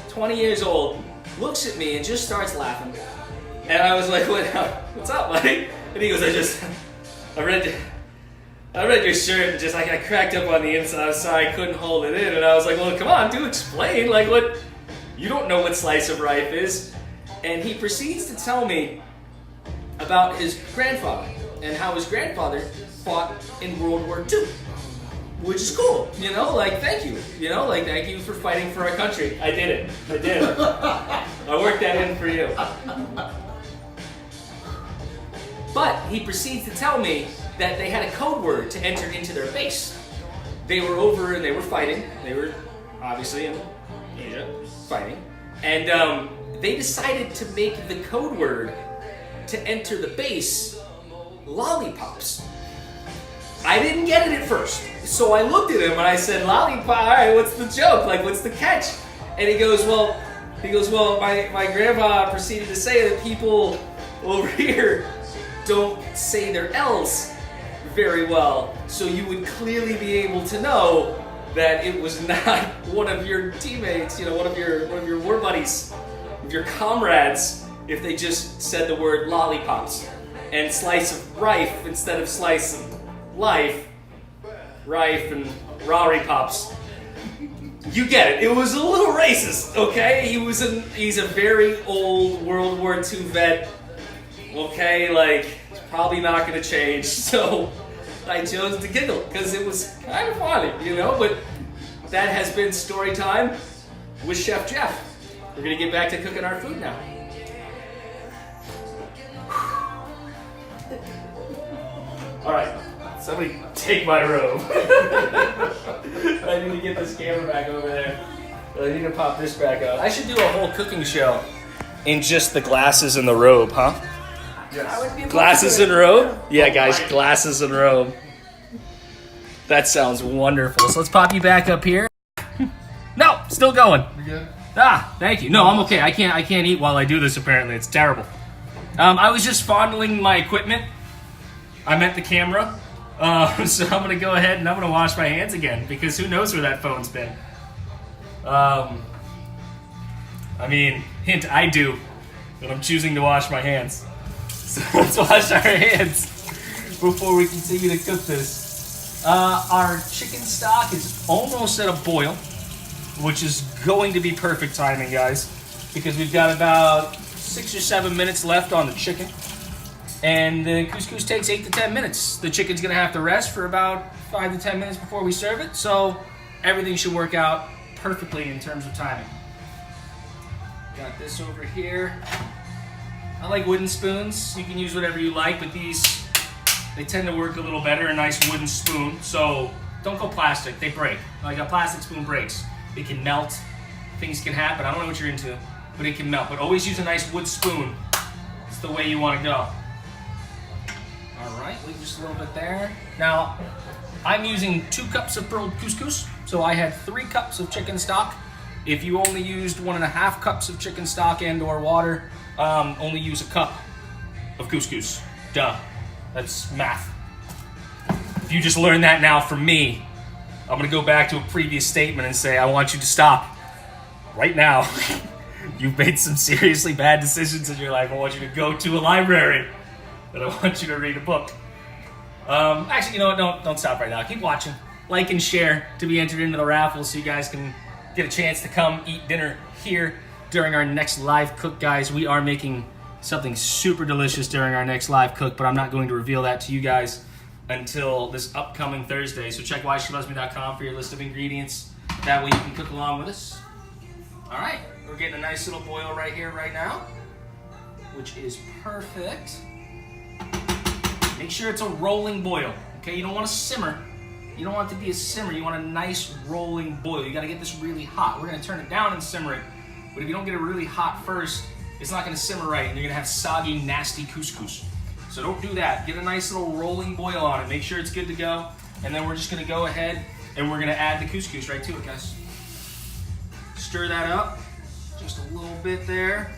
20 years old, looks at me and just starts laughing. And I was like, what's up, buddy? And he goes, I read your shirt and just like I cracked up on the inside. I was sorry I couldn't hold it in. And I was like, well, come on, do explain. Like, what? You don't know what Slice of Rife is. And he proceeds to tell me about his grandfather and how his grandfather fought in World War II. Which is cool, you know, like, thank you. You know, like, thank you for fighting for our country. I did it. I did it. I worked that in for you. But he proceeds to tell me that they had a code word to enter into their base. They were over and they were fighting. They were obviously in Asia fighting. And they decided to make the code word to enter the base lollipops. I didn't get it at first. So I looked at him and I said, lollipop, all right, what's the joke? Like, what's the catch? And he goes, well, my grandpa proceeded to say that people over here don't say their L's very well. So you would clearly be able to know that it was not one of your teammates, you know, one of your war buddies, of your comrades, if they just said the word lollipops. And Slice of Rife instead of Slice of Life, Rife and Rari Pops. You get it. It was a little racist, okay? He's a very old World War II vet, okay? Like, it's probably not going to change. So I chose to giggle because it was kind of funny, you know? But that has been Story Time with Chef Jeff. We're going to get back to cooking our food now. All right. Somebody take my robe. I need to get this camera back over there. I need to pop this back up. I should do a whole cooking show in just the glasses and the robe, huh? Yes. Glasses and robe? Yeah, guys, glasses and robe. That sounds wonderful. So let's pop you back up here. No, still going. You good? Thank you. No, I'm okay. I can't eat while I do this, apparently. It's terrible. I was just fondling my equipment. I meant the camera. So I'm going to go ahead and I'm going to wash my hands again because who knows where that phone's been. I mean, hint, I do, but I'm choosing to wash my hands. So let's wash our hands before we continue to cook this. Our chicken stock is almost at a boil, which is going to be perfect timing, guys, because we've got about 6 or 7 minutes left on the chicken. And the couscous takes 8 to 10 minutes. The chicken's gonna have to rest for about 5 to 10 minutes before we serve it, so everything should work out perfectly in terms of timing. Got this over here. I like wooden spoons. You can use whatever you like, but these, they tend to work a little better, a nice wooden spoon. So don't go plastic, they break. Like a plastic spoon breaks. It can melt, things can happen. I don't know what you're into, but it can melt. But always use a nice wood spoon. It's the way you wanna go. All right, leave just a little bit there. Now, I'm using 2 cups of pearl couscous, so I had 3 cups of chicken stock. If you only used 1.5 cups of chicken stock and or water, only use a cup of couscous. Duh, that's math. If you just learned that now from me, I'm gonna go back to a previous statement and say, I want you to stop right now. You've made some seriously bad decisions in your life. I want you to go to a library. And I want you to read a book. Actually, you know what? Don't stop right now. Keep watching. Like and share to be entered into the raffle so you guys can get a chance to come eat dinner here during our next live cook, guys. We are making something super delicious during our next live cook, but I'm not going to reveal that to you guys until this upcoming Thursday. So check whyshelovesme.com for your list of ingredients. That way you can cook along with us. All right, we're getting a nice little boil right here, right now, which is perfect. Make sure it's a rolling boil, okay? You don't want to simmer. You don't want it to be a simmer. You want a nice rolling boil. You got to get this really hot. We're going to turn it down and simmer it. But if you don't get it really hot first, it's not going to simmer right, and you're going to have soggy, nasty couscous. So don't do that. Get a nice little rolling boil on it. Make sure it's good to go. And then we're just going to go ahead and we're going to add the couscous right to it, guys. Stir that up. Just a little bit there.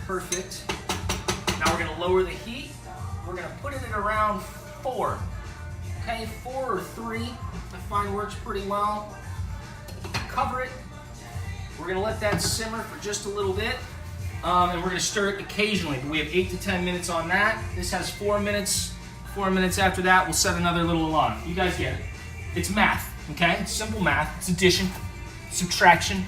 Perfect. Now we're going to lower the heat. We're going to put it at around 4. Okay, 4 or 3, I find works pretty well. Cover it. We're gonna let that simmer for just a little bit, and we're gonna stir it occasionally. We have 8 to 10 minutes on that. This has 4 minutes. 4 minutes after that, we'll set another little alarm. You guys get it. It's math, okay? It's simple math. It's addition, subtraction.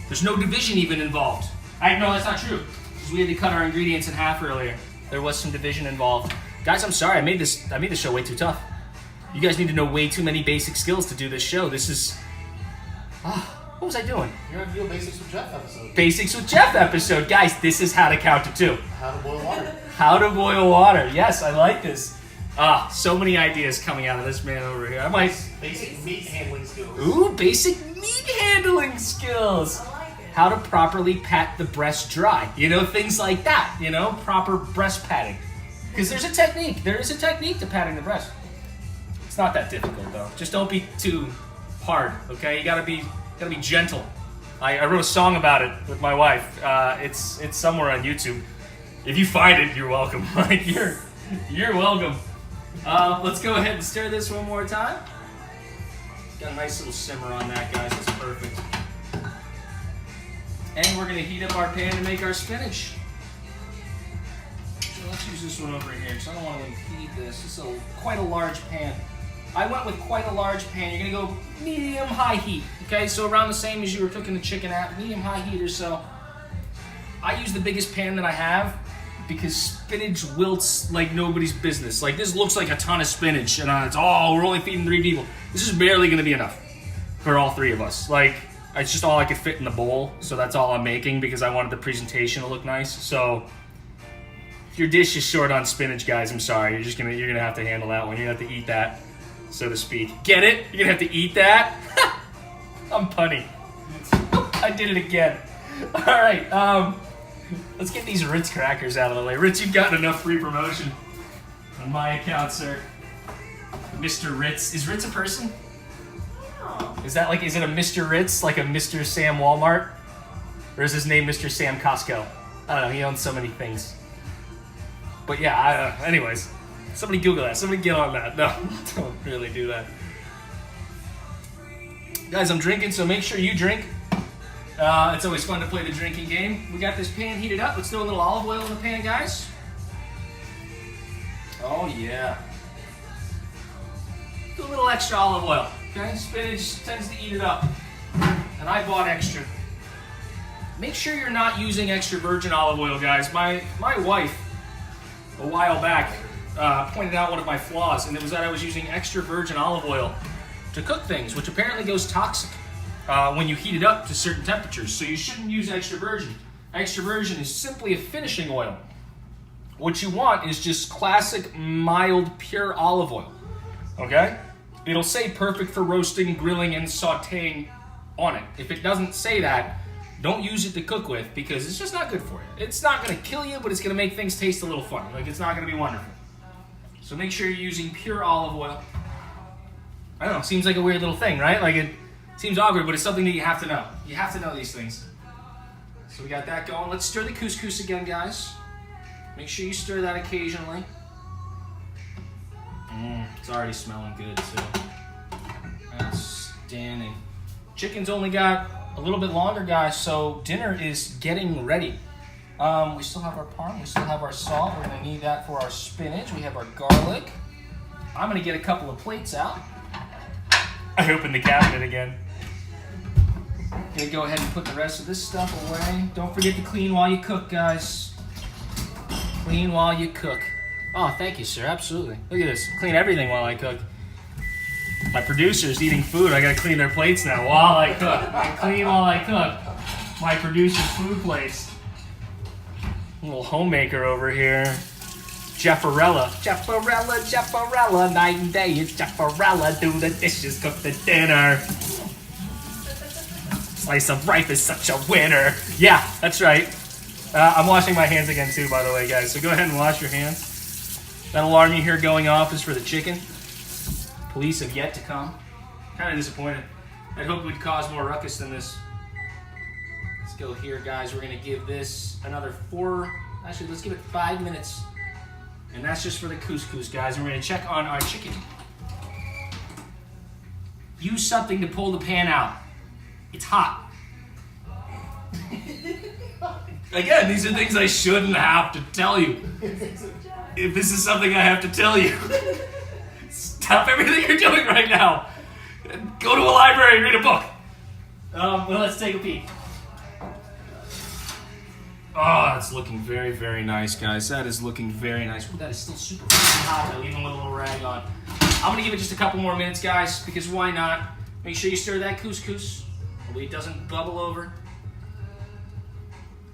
There's no division even involved. No, that's not true, because we had to cut our ingredients in half earlier. There was some division involved. Guys, I'm sorry, I made this show way too tough. You guys need to know way too many basic skills to do this show. This is... what was I doing? You're going to do a Basics with Jeff episode. Basics with Jeff episode. Guys, this is how to count to 2. How to boil water. How to boil water. Yes, I like this. So many ideas coming out of this man over here. I might... Basic meat handling skills. Ooh, basic meat handling skills. I like it. How to properly pat the breast dry. You know, things like that. You know, proper breast patting. Because there's a technique. There is a technique to patting the breast. It's not that difficult though. Just don't be too hard, okay? You gotta be gentle. I wrote a song about it with my wife. It's somewhere on YouTube. If you find it, you're welcome. Like you're welcome. Let's go ahead and stir this one more time. Got a nice little simmer on that, guys. That's perfect. And we're gonna heat up our pan to make our spinach. So let's use this one over here, because I don't want to impede this. This is quite a large pan. I went with quite a large pan. You're gonna go medium-high heat, okay? So around the same as you were cooking the chicken at, medium-high heat or so. I use the biggest pan that I have because spinach wilts like nobody's business. Like this looks like a ton of spinach, and it's we're only feeding 3 people. This is barely gonna be enough for all 3 of us. Like it's just all I could fit in the bowl, so that's all I'm making because I wanted the presentation to look nice. So if your dish is short on spinach, guys, I'm sorry. You're gonna have to handle that one. You're gonna have to eat that, so to speak. Get it? You're gonna have to eat that? I'm punny. I did it again. All right, let's get these Ritz crackers out of the way. Ritz, you've gotten enough free promotion on my account, sir. Mr. Ritz. Is Ritz a person? Oh. Is it a Mr. Ritz, like a Mr. Sam Walmart? Or is his name Mr. Sam Costco? I don't know, he owns so many things. But yeah, anyways. Somebody Google that. Somebody get on that. No, don't really do that. Guys, I'm drinking, so make sure you drink. It's always fun to play the drinking game. We got this pan heated up. Let's throw a little olive oil in the pan, guys. Oh, yeah. Do a little extra olive oil, okay? Spinach tends to eat it up. And I bought extra. Make sure you're not using extra virgin olive oil, guys. My wife, a while back, pointed out one of my flaws, and it was that I was using extra virgin olive oil to cook things, which apparently goes toxic when you heat it up to certain temperatures. So you shouldn't use extra virgin. Extra virgin is simply a finishing oil. What you want is just classic, mild, pure olive oil, okay? It'll say perfect for roasting, grilling, and sauteing on it. If it doesn't say that, don't use it to cook with because it's just not good for you. It's not going to kill you, but it's going to make things taste a little funny. Like, it's not going to be wonderful. So make sure you're using pure olive oil. I don't know, seems like a weird little thing, right? Like, it seems awkward, but it's something that you have to know. You have to know these things. So we got that going. Let's stir the couscous again, guys. Make sure you stir that occasionally. It's already smelling good, too. Outstanding. Chicken's only got a little bit longer, guys, so dinner is getting ready. We still have our parm. We still have our salt. We're going to need that for our spinach. We have our garlic. I'm going to get a couple of plates out. I opened the cabinet again. Gonna go ahead and put the rest of this stuff away. Don't forget to clean while you cook, guys. Clean while you cook. Oh, thank you, sir. Absolutely. Look at this. Clean everything while I cook. My producer's eating food. I gotta clean their plates now while I cook. I clean while I cook. My producer's food plates. Little homemaker over here. Jeffarella. Jeffarella, night and day. It's Jeffarella. Do the dishes, cook the dinner. Slice of Rife is such a winner. Yeah, that's right. I'm washing my hands again too, by the way, guys. So go ahead and wash your hands. That alarm you hear going off is for the chicken. Police have yet to come. Kind of disappointed. I'd hoped we'd cause more ruckus than this. Let's go here, guys. We're going to give this another 4... Actually, let's give it 5 minutes. And that's just for the couscous, guys. And we're going to check on our chicken. Use something to pull the pan out. It's hot. Again, these are things I shouldn't have to tell you. If this is something I have to tell you, stop everything you're doing right now. Go to a library and read a book. Well, let's take a peek. Oh, that's looking very, very nice, guys. That is looking very nice. Ooh, that is still super hot, though, even with a little rag on. I'm going to give it just a couple more minutes, guys, because why not? Make sure you stir that couscous. Hopefully it doesn't bubble over,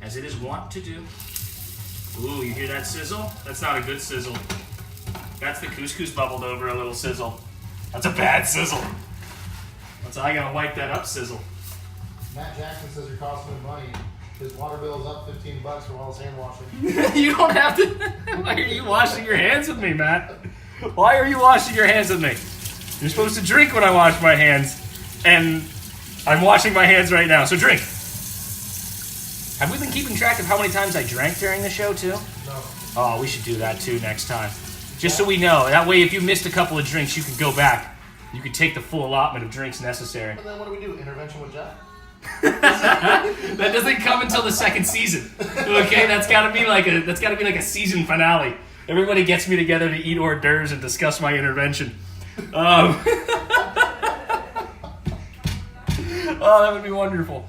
as it is wont to do. Ooh, you hear that sizzle? That's not a good sizzle. That's the couscous bubbled over a little sizzle. That's a bad sizzle. That's I gotta wipe that up sizzle. Matt Jackson says you're costing him money. His water bill is up $15 for all his hand washing. You don't have to. Why are you washing your hands with me, Matt? Why are you washing your hands with me? You're supposed to drink when I wash my hands, and I'm washing my hands right now, so drink. Have we been keeping track of how many times I drank during the show, too? No. Oh, we should do that, too, next time. Just so we know. That way, if you missed a couple of drinks, you can go back. You can take the full allotment of drinks necessary. And then what do we do? Intervention with Jack? That doesn't come until the second season. Okay, that's gotta be like a season finale. Everybody gets me together to eat hors d'oeuvres and discuss my intervention. Oh, that would be wonderful.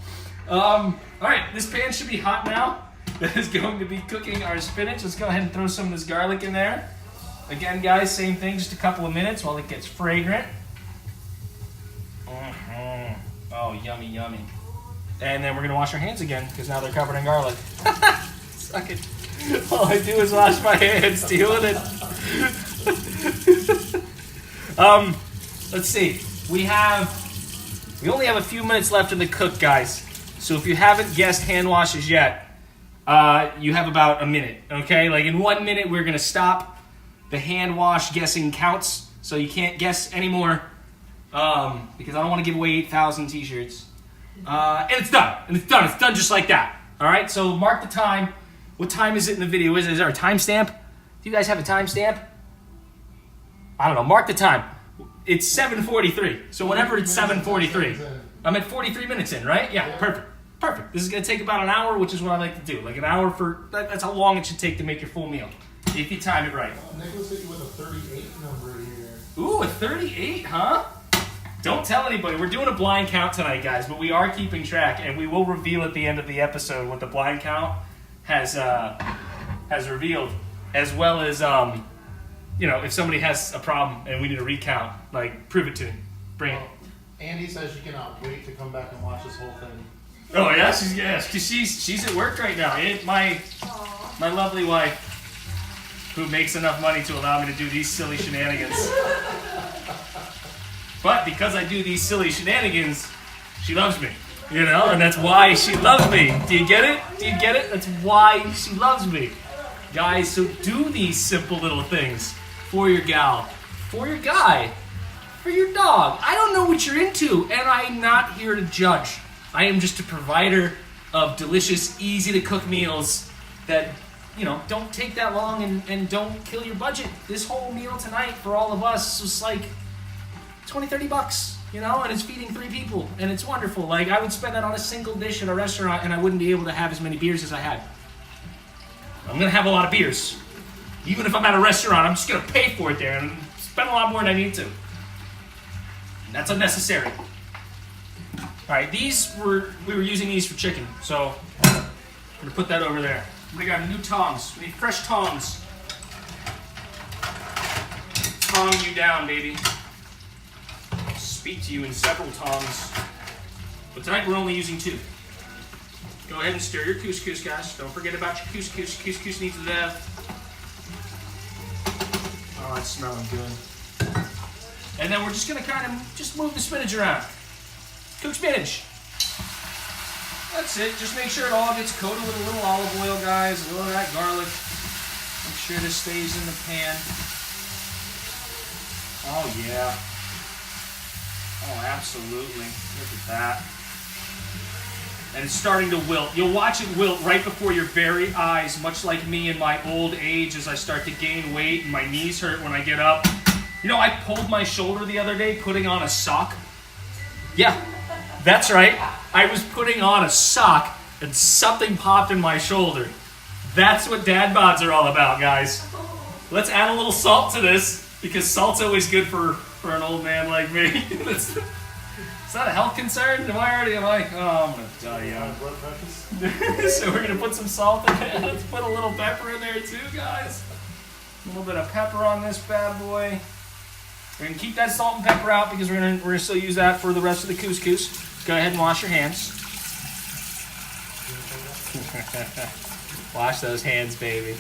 All right, this pan should be hot now. That is going to be cooking our spinach. Let's go ahead and throw some of this garlic in there. Again, guys, same thing, just a couple of minutes while it gets fragrant. Oh, yummy, yummy. And then we're going to wash our hands again, because now they're covered in garlic. Suck it. All I do is wash my hands dealing it. Let's see. We only have a few minutes left in the cook, guys. So if you haven't guessed hand washes yet, you have about a minute, okay? Like in 1 minute, we're going to stop. The hand wash guessing counts, so you can't guess anymore, because I don't want to give away 8,000 t-shirts. And it's done. And it's done. It's done just like that. All right, so mark the time. What time is it in the video? Is there a timestamp? Do you guys have a timestamp? I don't know. Mark the time. It's 7:43. So whenever it's 7:43, I'm at 43 minutes in, right? Yeah, perfect. Perfect. This is going to take about an hour, which is what I like to do. Like an hour that's how long it should take to make your full meal, if you time it right. Nicholas hit you with a 38 number here. Ooh, a 38, huh? Don't tell anybody. We're doing a blind count tonight, guys, but we are keeping track, and we will reveal at the end of the episode what the blind count has revealed, as well as if somebody has a problem and we need a recount, like prove it to me. Bring it. Andy says she cannot wait to come back and watch this whole thing. Oh yeah, because she's at work right now. My lovely wife, who makes enough money to allow me to do these silly shenanigans. But because I do these silly shenanigans, she loves me, and that's why she loves me. Do you get it? Do you get it? That's why she loves me. Guys, so do these simple little things for your gal, for your guy, for your dog. I don't know what you're into, and I'm not here to judge. I am just a provider of delicious, easy-to-cook meals that, don't take that long and don't kill your budget. This whole meal tonight for all of us was like $20-$30, and it's feeding 3 people, and it's wonderful. Like, I would spend that on a single dish at a restaurant, and I wouldn't be able to have as many beers as I had. I'm gonna have a lot of beers. Even if I'm at a restaurant, I'm just gonna pay for it there and spend a lot more than I need to. And that's unnecessary. Alright, we were using these for chicken, so I'm gonna put that over there. We got new tongs. We need fresh tongs. Tong you down, baby. Speak to you in several tongs. But tonight we're only using 2. Go ahead and stir your couscous, guys. Don't forget about your couscous. Couscous needs to live. Oh, it's smelling good. And then we're just gonna kind of just move the spinach around. Cook spinach. That's it. Just make sure it all gets coated with a little olive oil, guys. A little of that garlic. Make sure this stays in the pan. Oh, yeah. Oh, absolutely. Look at that. And it's starting to wilt. You'll watch it wilt right before your very eyes, much like me in my old age as I start to gain weight and my knees hurt when I get up. You know, I pulled my shoulder the other day putting on a sock. Yeah, that's right. I was putting on a sock and something popped in my shoulder. That's what dad bods are all about, guys. Let's add a little salt to this because salt's always good for an old man like me. Is that a health concern? I'm gonna tell you. So we're gonna put some salt in there. Let's put a little pepper in there too, guys. A little bit of pepper on this bad boy. We're gonna keep that salt and pepper out because we're gonna still use that for the rest of the couscous. Go ahead and wash your hands. Wash those hands, baby.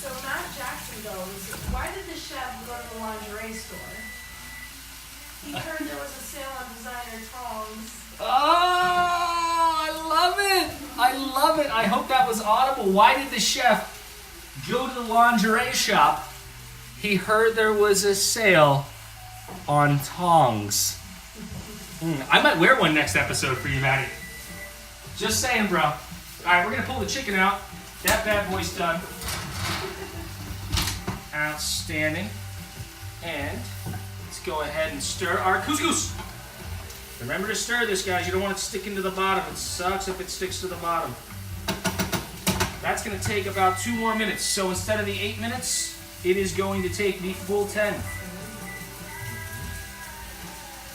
So Matt Jackson goes, why did the chef go to the lingerie store? He heard there was a sale on designer tongs. Oh, I love it. I love it. I hope that was audible. Why did the chef go to the lingerie shop? He heard there was a sale on tongs. I might wear one next episode for you, Maddie. Just saying, bro. All right, we're going to pull the chicken out. That bad boy's done. Outstanding. And let's go ahead and stir our couscous. Remember to stir this, guys. You don't want it sticking to the bottom. It sucks if it sticks to the bottom. That's going to take about 2 more minutes. So instead of the 8 minutes, it is going to take the full 10.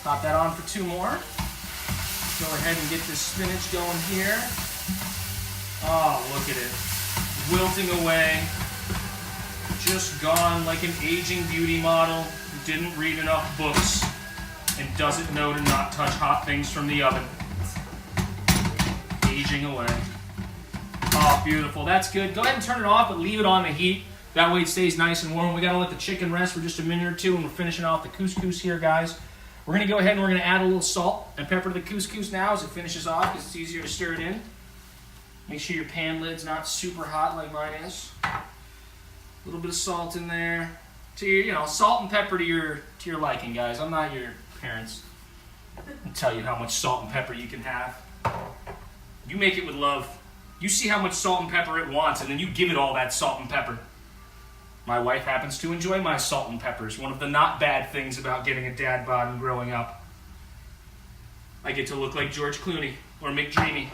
Pop that on for 2 more. Go ahead and get this spinach going here. Oh, look at it. Wilting away. Just gone like an aging beauty model who didn't read enough books and doesn't know to not touch hot things from the oven. Aging away. Oh, beautiful. That's good. Go ahead and turn it off, but leave it on the heat. That way it stays nice and warm. We got to let the chicken rest for just a minute or 2, and we're finishing off the couscous here, guys. We're going to go ahead and we're going to add a little salt and pepper to the couscous now as it finishes off because it's easier to stir it in. Make sure your pan lid's not super hot like mine is. A little bit of salt in there. To your, salt and pepper to your liking, guys. I'm not your parents. I'll tell you how much salt and pepper you can have. You make it with love. You see how much salt and pepper it wants, and then you give it all that salt and pepper. My wife happens to enjoy my salt and peppers. One of the not bad things about getting a dad bod and growing up. I get to look like George Clooney or McDreamy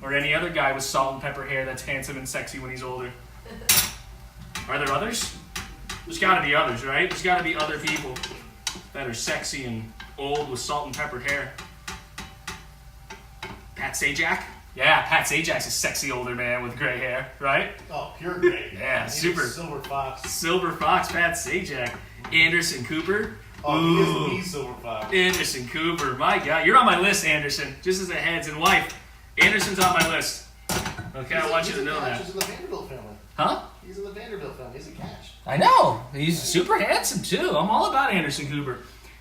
or any other guy with salt and pepper hair that's handsome and sexy when he's older. Are there others? There's got to be others, right? There's got to be other people that are sexy and old with salt and pepper hair. Pat Sajak? Yeah, Pat Sajak's a sexy older man with gray hair, right? Oh, pure gray. Yeah, super. Silver fox. Silver Fox, Pat Sajak. Anderson Cooper. Oh, Ooh. he is the Silver fox. Anderson Cooper, my God. You're on my list, Anderson. Just as a heads and wife. Anderson's on my list. Okay, I want you to know that. He's in the Vanderbilt family. Huh? He's in the Vanderbilt family. He's a catch. I know. He's super handsome, too. I'm all about Anderson Cooper.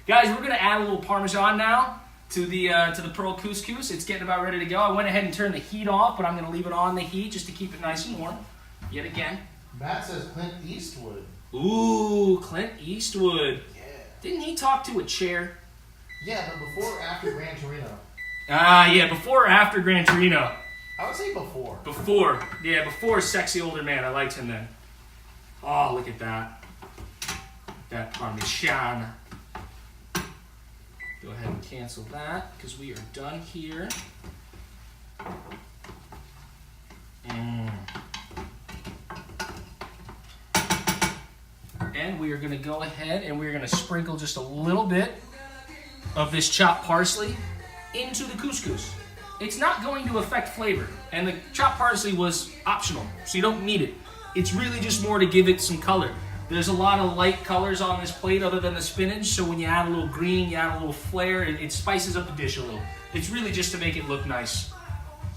Guys, we're going to add a little Parmesan now to the pearl couscous. It's getting about ready to go. I went ahead and turned the heat off, but I'm going to leave it on the heat just to keep it nice and warm. Yet again. Matt says Clint Eastwood. Ooh, Clint Eastwood. Yeah. Didn't he talk to a chair? Yeah, but before or after Gran Torino? Yeah, before or after Gran Torino? I would say before. Before. Yeah, before Sexy Older Man. I liked him then. Oh, look at that. That Parmesan. Go ahead and cancel that because we are done here. we are going to go ahead and we're going to sprinkle just a little bit of this chopped parsley into the couscous. It's not going to affect flavor, and the chopped parsley was optional, so you don't need it. It's really just more to give it some color. There's a lot of light colors on this plate other than the spinach, so when you add a little green, you add a little flair, it spices up the dish a little. It's really just to make it look nice.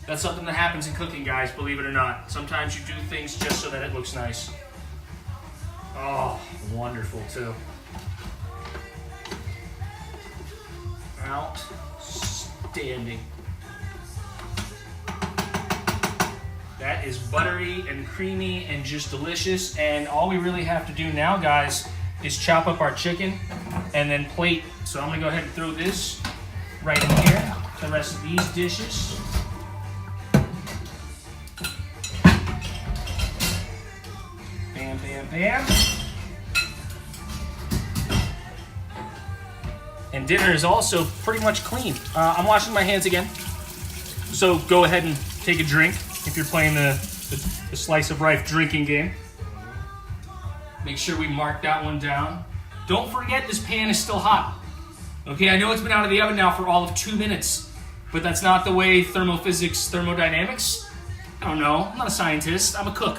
That's something that happens in cooking, guys, believe it or not. Sometimes you do things just so that it looks nice. Oh, wonderful too. Outstanding. That is buttery and creamy and just delicious. And all we really have to do now, guys, is chop up our chicken and then plate. So I'm gonna go ahead and throw this right in here. The rest of these dishes. Bam, bam, bam. And dinner is also pretty much clean. I'm washing my hands again. So go ahead and take a drink if you're playing the Slice of Rife drinking game. Make sure we mark that one down. Don't forget this pan is still hot. Okay, I know it's been out of the oven now for all of 2 minutes, but that's not the way thermodynamics. I don't know, I'm not a scientist, I'm a cook.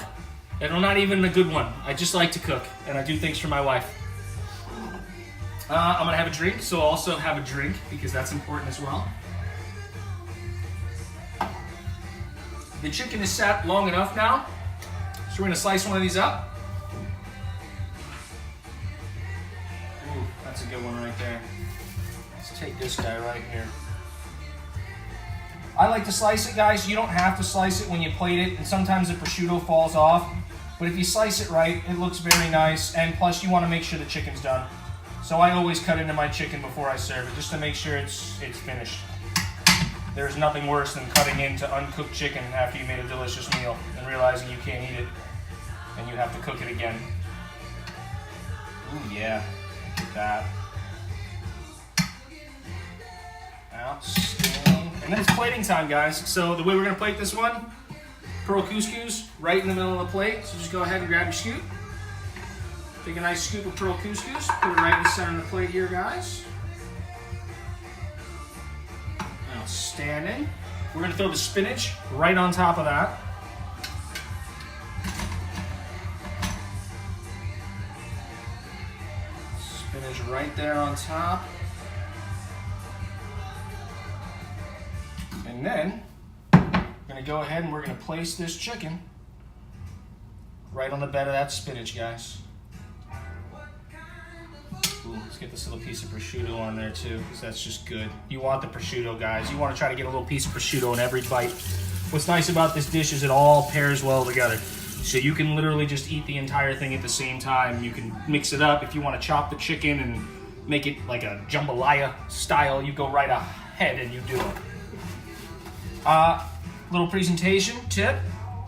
And I'm not even a good one. I just like to cook, and I do things for my wife. I'm gonna have a drink, so I'll also have a drink, because that's important as well. The chicken is sat long enough now, so we're gonna slice one of these up. Ooh, that's a good one right there. Let's take this guy right here. I like to slice it, guys. You don't have to slice it when you plate it, and sometimes the prosciutto falls off. But if you slice it right, it looks very nice, and plus you want to make sure the chicken's done. So I always cut into my chicken before I serve it, just to make sure it's finished. There's nothing worse than cutting into uncooked chicken after you made a delicious meal and realizing you can't eat it, and you have to cook it again. Ooh, yeah, look at that. Outstanding. And then it's plating time, guys. So the way we're gonna plate this one, pearl couscous right in the middle of the plate. So just go ahead and grab your scoop. Take a nice scoop of pearl couscous, put it right in the center of the plate here, guys. Outstanding. We're gonna throw the spinach right on top of that. Spinach right there on top. And then we're gonna go ahead and we're gonna place this chicken right on the bed of that spinach, guys. Ooh, let's get this little piece of prosciutto on there too, because that's just good. You want the prosciutto, guys. You want to try to get a little piece of prosciutto in every bite. What's nice about this dish is it all pairs well together. So you can literally just eat the entire thing at the same time. You can mix it up. If you want to chop the chicken and make it like a jambalaya style, you go right ahead and you do it. Little presentation tip,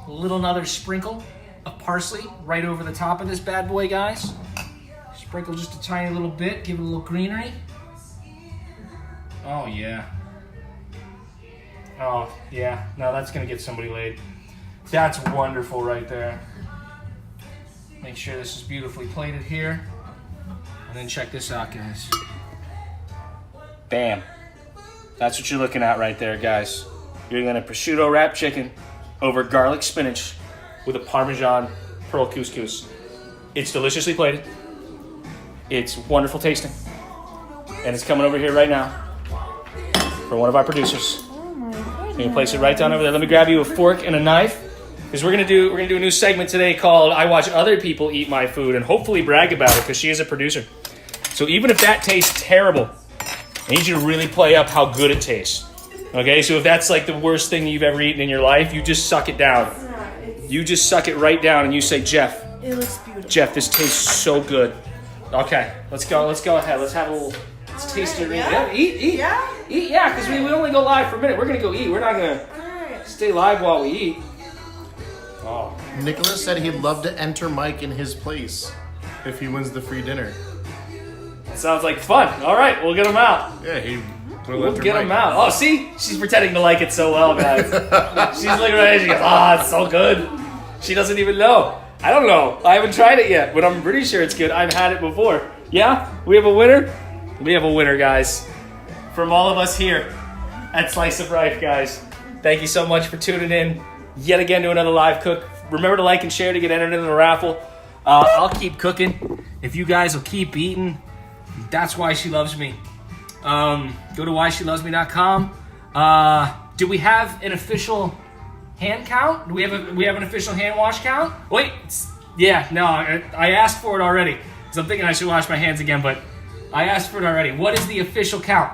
another sprinkle of parsley right over the top of this bad boy, guys. Sprinkle just a tiny little bit, give it a little greenery. Oh yeah. Oh yeah, now that's gonna get somebody laid. That's wonderful right there. Make sure this is beautifully plated here. And then check this out, guys. Bam. That's what you're looking at right there, guys. You're gonna prosciutto wrap chicken over garlic spinach with a Parmesan pearl couscous. It's deliciously plated. It's wonderful tasting. And it's coming over here right now for one of our producers. Oh my goodness. You can place it right down over there. Let me grab you a fork and a knife, because we're gonna do a new segment today called I Watch Other People Eat My Food, and hopefully brag about it, because she is a producer. So even if that tastes terrible, I need you to really play up how good it tastes. Okay, so if that's like the worst thing you've ever eaten in your life, you just suck it down. You just suck it right down and you say, Jeff, It looks beautiful. Jeff, this tastes so good. Okay, let's go ahead. Let's have a little, let's taste it. Yeah? Eat. Yeah? Eat, yeah, because we only go live for a minute. We're going to go eat. We're not going to Alright. stay live while we eat. Oh, Nicholas said he'd love to enter Mike in his place if he wins the free dinner. that sounds like fun. All right, we'll get him out. Yeah, he will We'll enter get Mike. him out. Oh, see? She's pretending to like it so well, guys. She's looking right at it. She goes, it's so good. She doesn't even know. I don't know. I haven't tried it yet, but I'm pretty sure it's good. I've had it before. Yeah? We have a winner? We have a winner, guys. From all of us here at Slice of Rife, guys. Thank you so much for tuning in yet again to another live cook. Remember to like and share to get entered into the raffle. I'll keep cooking. If you guys will keep eating, that's why she loves me. Go to whyshelovesme.com. Do we have an official hand count? Do we have an official hand wash count? Wait, yeah, no, I asked for it already. So I'm thinking I should wash my hands again, but I asked for it already. What is the official count?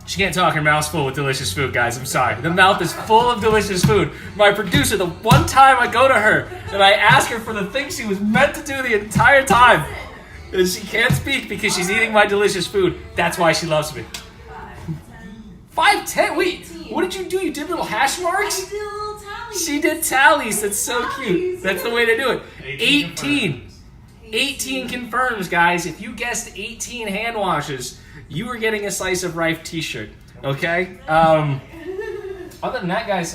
She can't talk, her mouth's full with delicious food, guys. I'm sorry. The mouth is full of delicious food. My producer, the one time I go to her and I ask her for the thing she was meant to do the entire time, and she can't speak because she's eating my delicious food. That's why she loves me. 5'10"? Wait, what did you do? You did little hash marks? I did a little tally. She did tallies. That's so cute. That's the way to do it. 18. 18 confirms, guys. If you guessed 18 hand washes, you were getting a Slice of Rife t-shirt. Okay? Other than that, guys,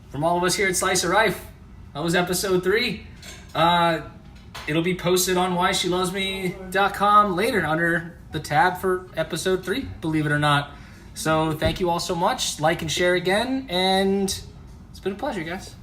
from all of us here at Slice of Rife, that was episode 3. It'll be posted on whyshelovesme.com later under the tab for episode 3, believe it or not. So thank you all so much. Like and share again, and it's been a pleasure, guys.